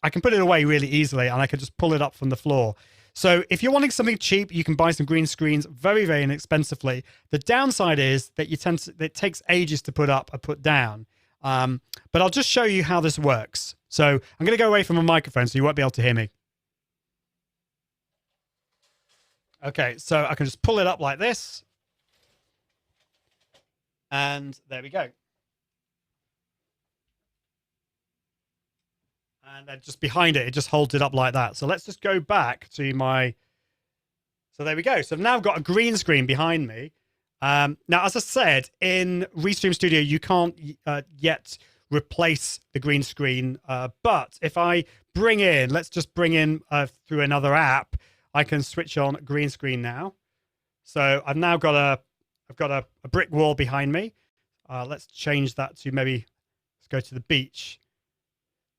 [SPEAKER 2] I can put it away really easily and I can just pull it up from the floor. So if you're wanting something cheap, you can buy some green screens very, very inexpensively. The downside is that it takes ages to put up or put down. But I'll just show you how this works. So I'm going to go away from a microphone so you won't be able to hear me. Okay, so I can just pull it up like this. And there we go. And then just behind it, it just holds it up like that. So let's just go back to my... So there we go. So I've now got a green screen behind me. Now, as I said, in Restream Studio, you can't yet replace the green screen. But if I bring in, let's just bring in through another app, I can switch on green screen now. So I've now got a brick wall behind me. Let's change that to maybe, let's go to the beach.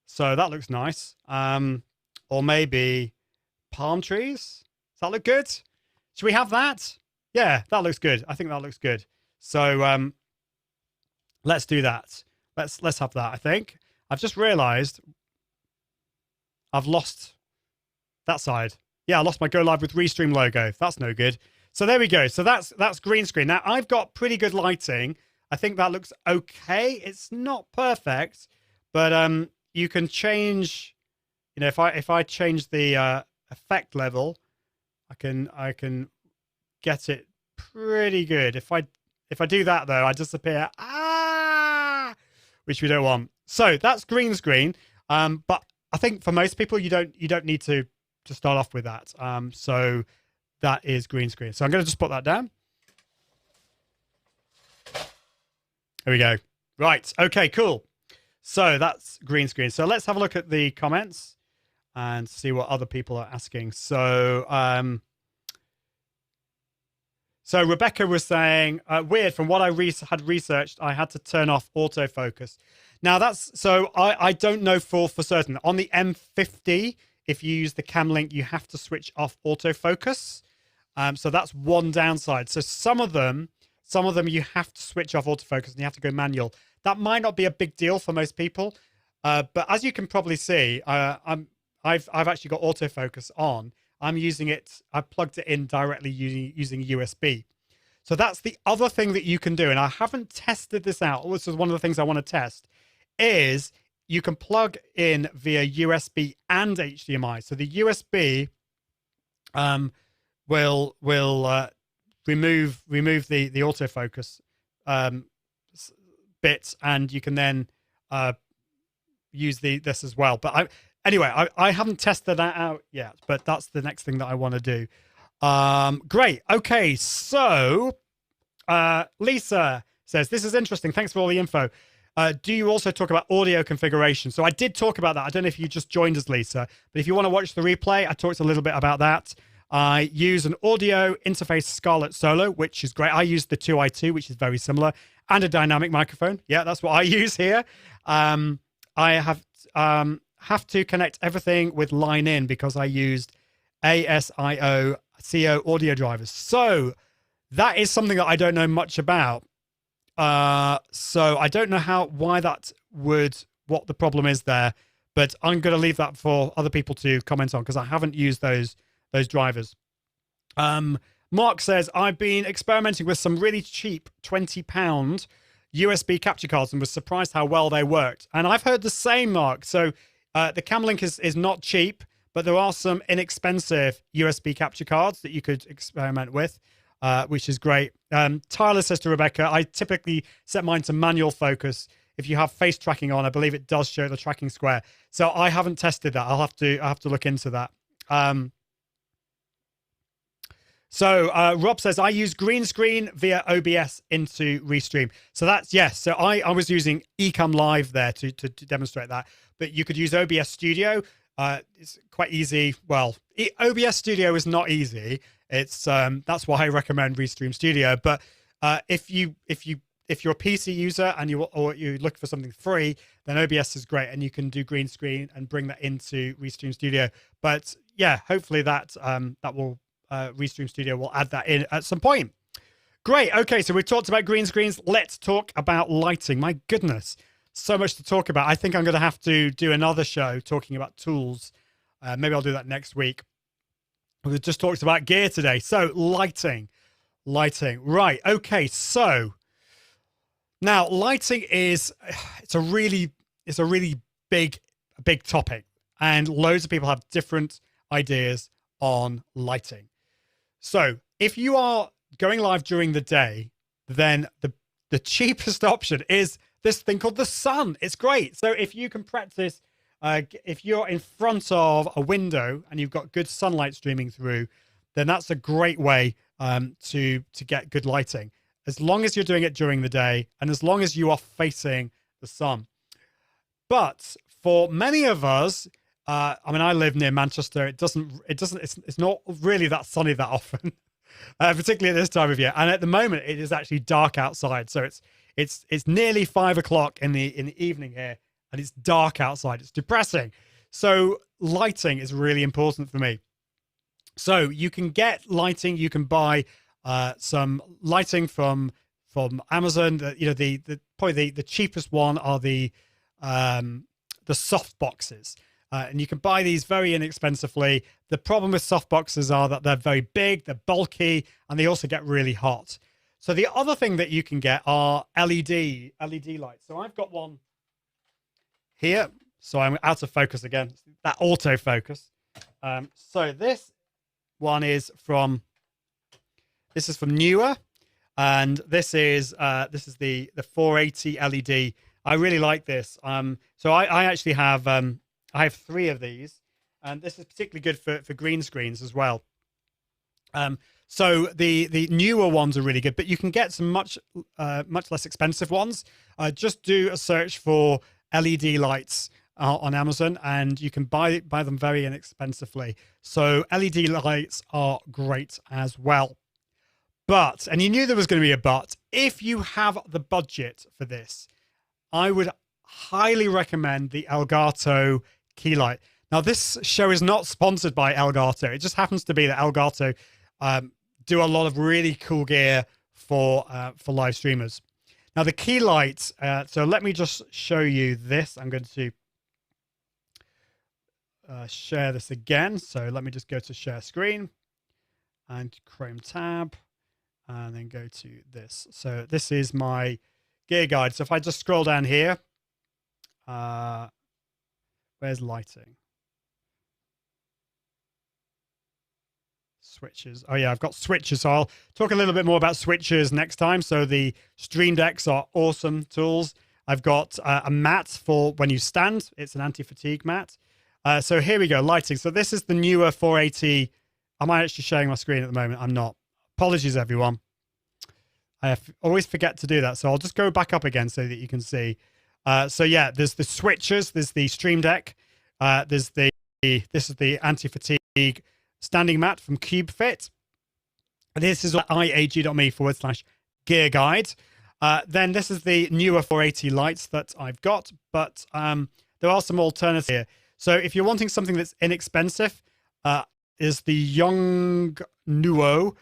[SPEAKER 2] So that looks nice. Or maybe palm trees. Does that look good? Should we have that? Yeah, that looks good. I think that looks good. So let's do that. Let's have that. I think I've just realized I've lost that side. Yeah, I lost my Go Live with Restream logo. That's no good. So there we go. So that's green screen. Now I've got pretty good lighting. I think that looks okay. It's not perfect, but you can change, you know, if I change the effect level, I can get it pretty good. If I do that though, I disappear. Which we don't want. So that's green screen. But I think for most people, you don't need to start off with that. So that is green screen. So I'm going to just put that down. There we go. Right. Okay, cool. So that's green screen. So let's have a look at the comments and see what other people are asking. So, so Rebecca was saying, weird, from what I had researched, I had to turn off autofocus. Now that's, so I don't know for certain. On the M50, if you use the cam link, you have to switch off autofocus. So that's one downside. So some of them you have to switch off autofocus and you have to go manual. That might not be a big deal for most people. But as you can probably see, I've actually got autofocus on. I'm using it, I plugged it in directly using USB. So that's the other thing that you can do. And I haven't tested this out. This is one of the things I want to test, is you can plug in via USB and HDMI. So the USB will remove the autofocus bits, and you can then use this as well. But anyway, I haven't tested that out yet, but that's the next thing that I want to do. Great. Okay, so Lisa says, this is interesting. Thanks for all the info. Do you also talk about audio configuration? So I did talk about that. I don't know if you just joined us, Lisa, but if you want to watch the replay, I talked a little bit about that. I use an audio interface Scarlett Solo, which is great. I use the 2i2, which is very similar, and a dynamic microphone. Yeah, that's what I use here. I have to connect everything with line in because I used ASIO CO audio drivers. So that is something that I don't know much about. So I don't know what the problem is there, but I'm going to leave that for other people to comment on because I haven't used those drivers. Mark says, I've been experimenting with some really cheap £20 USB capture cards and was surprised how well they worked. And I've heard the same, Mark. So the Camlink is not cheap, but there are some inexpensive USB capture cards that you could experiment with, which is great. Tyler says to Rebecca, I typically set mine to manual focus. If you have face tracking on, I believe it does show the tracking square. So I haven't tested that. I'll have to look into that. So Rob says, I use green screen via OBS into Restream. So that's, yes. So I was using Ecamm Live there to demonstrate that. But you could use OBS Studio. It's quite easy. Well, OBS Studio is not easy. It's that's why I recommend Restream Studio. But if you're a PC user and you look for something free, then OBS is great, and you can do green screen and bring that into Restream Studio. But yeah, hopefully that will Restream Studio will add that in at some point. Great. Okay, so we've talked about green screens. Let's talk about lighting. My goodness, so much to talk about. I think I'm going to have to do another show talking about tools. Maybe I'll do that next week. We've just talked about gear today. So lighting. Right. Okay. So now lighting it's a really big topic, and loads of people have different ideas on lighting. So if you are going live during the day, then the cheapest option is this thing called the sun. It's great. So if you can practice, if you're in front of a window and you've got good sunlight streaming through, then that's a great way to get good lighting, as long as you're doing it during the day and as long as you are facing the sun. But for many of us, I mean, I live near Manchester. It's not really that sunny that often, particularly at this time of year. And at the moment, it is actually dark outside. So it's nearly 5 o'clock in the evening here, and it's dark outside. It's depressing. So lighting is really important for me. So you can get lighting. You can buy some lighting from Amazon. Probably the cheapest one are the soft boxes. And you can buy these very inexpensively. The problem with soft boxes are that they're very big, they're bulky, and they also get really hot. So the other thing that you can get are LED lights. So I've got one here. So I'm out of focus again. That autofocus. So this one is from Newer, and this is the 480 LED. I really like this. So I actually have I have 3 of these, and this is particularly good for green screens as well. So the newer ones are really good, but you can get some much less expensive ones. Just do a search for LED lights on Amazon, and you can buy them very inexpensively. So LED lights are great as well. But, and you knew there was going to be a but, if you have the budget for this, I would highly recommend the Elgato key light. Now, this show is not sponsored by Elgato. It just happens to be that Elgato do a lot of really cool gear for live streamers. Now, the key light, so let me just show you this. I'm going to share this again. So let me just go to share screen and Chrome tab, and then go to this. So this is my gear guide. So if I just scroll down here, where's lighting? Switches. Oh yeah, I've got switches. So I'll talk a little bit more about switches next time. So the Stream Decks are awesome tools. I've got a mat for when you stand. It's an anti-fatigue mat. So here we go, lighting. So this is the newer 480. Am I actually sharing my screen at the moment? I'm not. Apologies, everyone. I always forget to do that. So I'll just go back up again so that you can see. So yeah, there's the switches, there's the Stream Deck, this is the anti-fatigue standing mat from CubeFit. This is iag.me/gear guide. Then this is the newer 480 lights that I've got, but there are some alternatives here. So if you're wanting something that's inexpensive, is the Young Nuo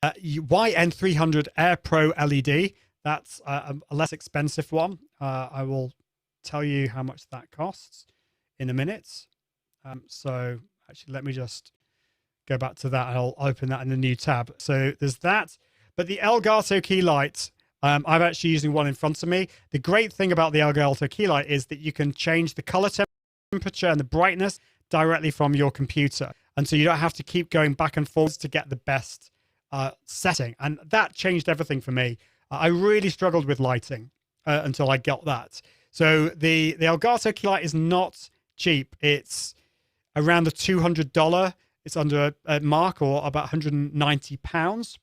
[SPEAKER 2] YN300 Air Pro LED. That's a less expensive one. I will tell you how much that costs in a minute. So actually, let me just go back to that. I'll open that in the new tab. So there's that. But the Elgato key light, I'm actually using one in front of me. The great thing about the Elgato key light is that you can change the color temperature and the brightness directly from your computer. And so you don't have to keep going back and forwards to get the best setting. And that changed everything for me. I really struggled with lighting until I got that. So the Elgato key light is not cheap. It's around the $200. It's under a mark, or about £190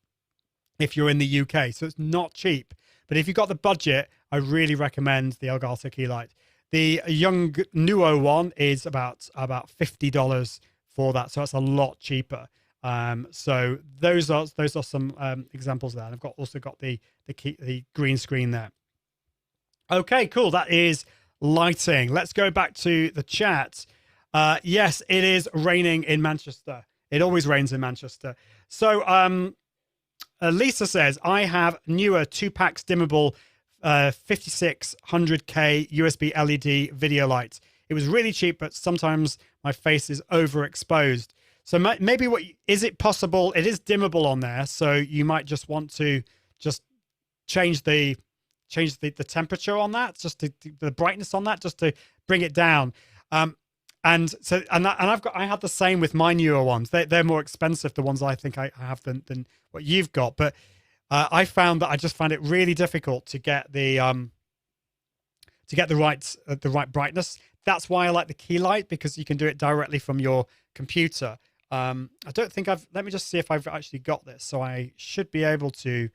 [SPEAKER 2] if you're in the UK. So it's not cheap. But if you've got the budget, I really recommend the Elgato key light. The Young Nuo one is about $50 for that. So it's a lot cheaper. So those are some examples there. And I've also got the green screen there. Okay, cool. That is lighting. Let's go back to the chat. Yes, it is raining in Manchester. It always rains in Manchester. So Lisa says, I have newer 2-pack dimmable 5600K USB LED video lights. It was really cheap, but sometimes my face is overexposed. So maybe is it possible? It is dimmable on there, so you might just want to just change the temperature on that, just the brightness on that, just to bring it down. I had the same with my newer ones. They're more expensive, the ones I think I have than what you've got. But I found that I just found it really difficult to get the right brightness. That's why I like the key light, because you can do it directly from your computer. I don't think let me just see if I've actually got this. So I should be able to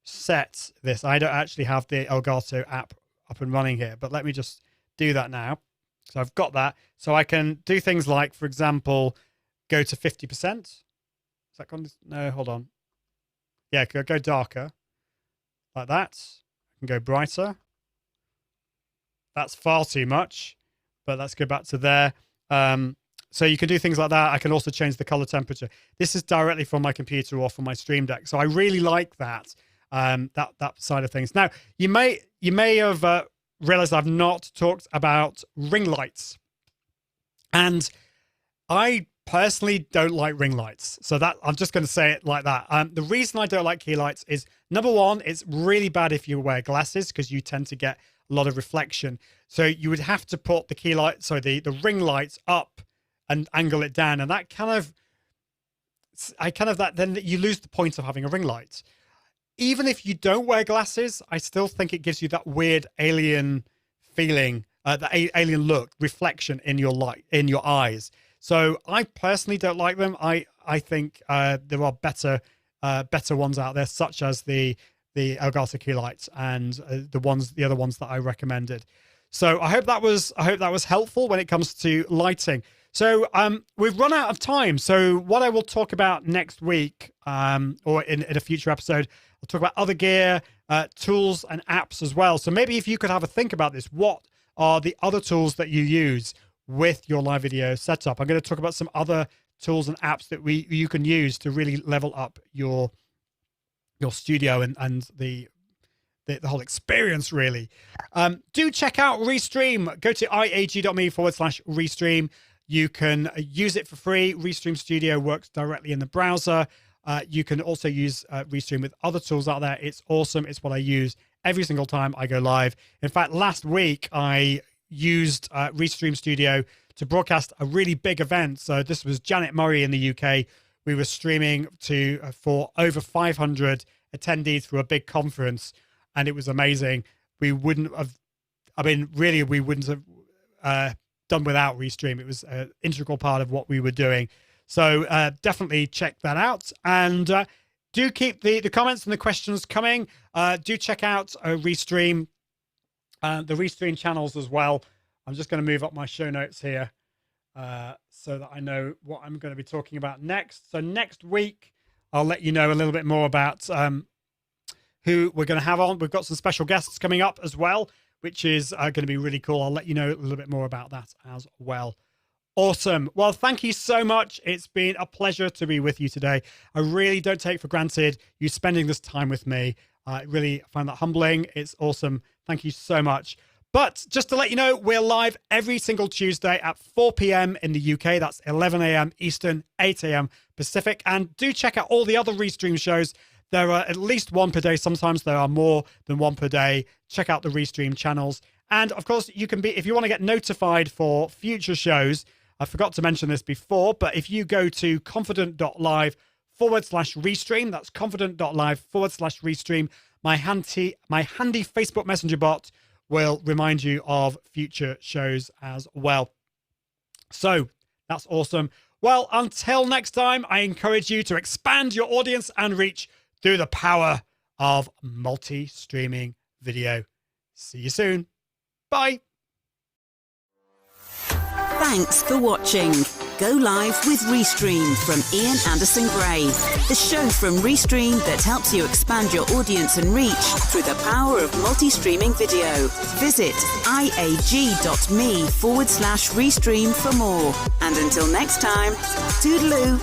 [SPEAKER 2] set this. I don't actually have the Elgato app up and running here, but let me just do that now. So I've got that. So I can do things like, for example, go to 50%. Is that gone? No, hold on. Yeah, go darker like that. I can go brighter. That's far too much, but let's go back to there. So you can do things like that. I can also change the color temperature. This is directly from my computer or from my Stream Deck. So I really like that. that side of things. Now, you may have realized I've not talked about ring lights, and I personally don't like ring lights. So that I'm just going to say it like that. The reason I don't like key lights is, number one, it's really bad if you wear glasses because you tend to get a lot of reflection. So you would have to put the key light, so the ring lights up and angle it down, and that then you lose the point of having a ring light. Even if you don't wear glasses, I still think it gives you that weird alien feeling, the alien look, reflection in your eyes. So I personally don't like them. I think there are better ones out there, such as the Elgato key lights and the other ones that I recommended. So I hope that was helpful when it comes to lighting. So we've run out of time. So what I will talk about next week, or in a future episode, I'll talk about other gear, tools and apps as well. So maybe if you could have a think about this, what are the other tools that you use with your live video setup? I'm going to talk about some other tools and apps that you can use to really level up your studio and the whole experience, really. Do check out Restream. Go to iag.me/Restream. You can use it for free. Restream Studio works directly in the browser. You can also use Restream with other tools out there. It's awesome. It's what I use every single time I go live. In fact, last week I used Restream Studio to broadcast a really big event. So this was Janet Murray in the UK. We were streaming for over 500 attendees for a big conference, and it was amazing. We wouldn't have done without Restream. It was an integral part of what we were doing. So definitely check that out. And do keep the comments and the questions coming. Do check out Restream, the Restream channels as well. I'm just going to move up my show notes here so that I know what I'm going to be talking about next. So next week, I'll let you know a little bit more about who we're going to have on. We've got some special guests coming up as well, which is going to be really cool. I'll let you know a little bit more about that as well. Awesome. Well, thank you so much. It's been a pleasure to be with you today. I really don't take for granted you spending this time with me. I really find that humbling. It's awesome. Thank you so much. But just to let you know, we're live every single Tuesday at 4 p.m. in the UK. That's 11 a.m. Eastern, 8 a.m. Pacific. And do check out all the other Restream shows. There are at least one per day. Sometimes there are more than one per day. Check out the Restream channels. And of course, you can if you want to get notified for future shows, I forgot to mention this before, but if you go to confident.live/Restream, that's confident.live/Restream, my handy Facebook Messenger bot will remind you of future shows as well. So that's awesome. Well, until next time, I encourage you to expand your audience and reach through the power of multi-streaming video. See you soon. Bye.
[SPEAKER 1] Thanks for watching. Go Live with Restream from Ian Anderson Gray, the show from Restream that helps you expand your audience and reach through the power of multi-streaming video. Visit iag.me/Restream for more. And until next time, toodaloo.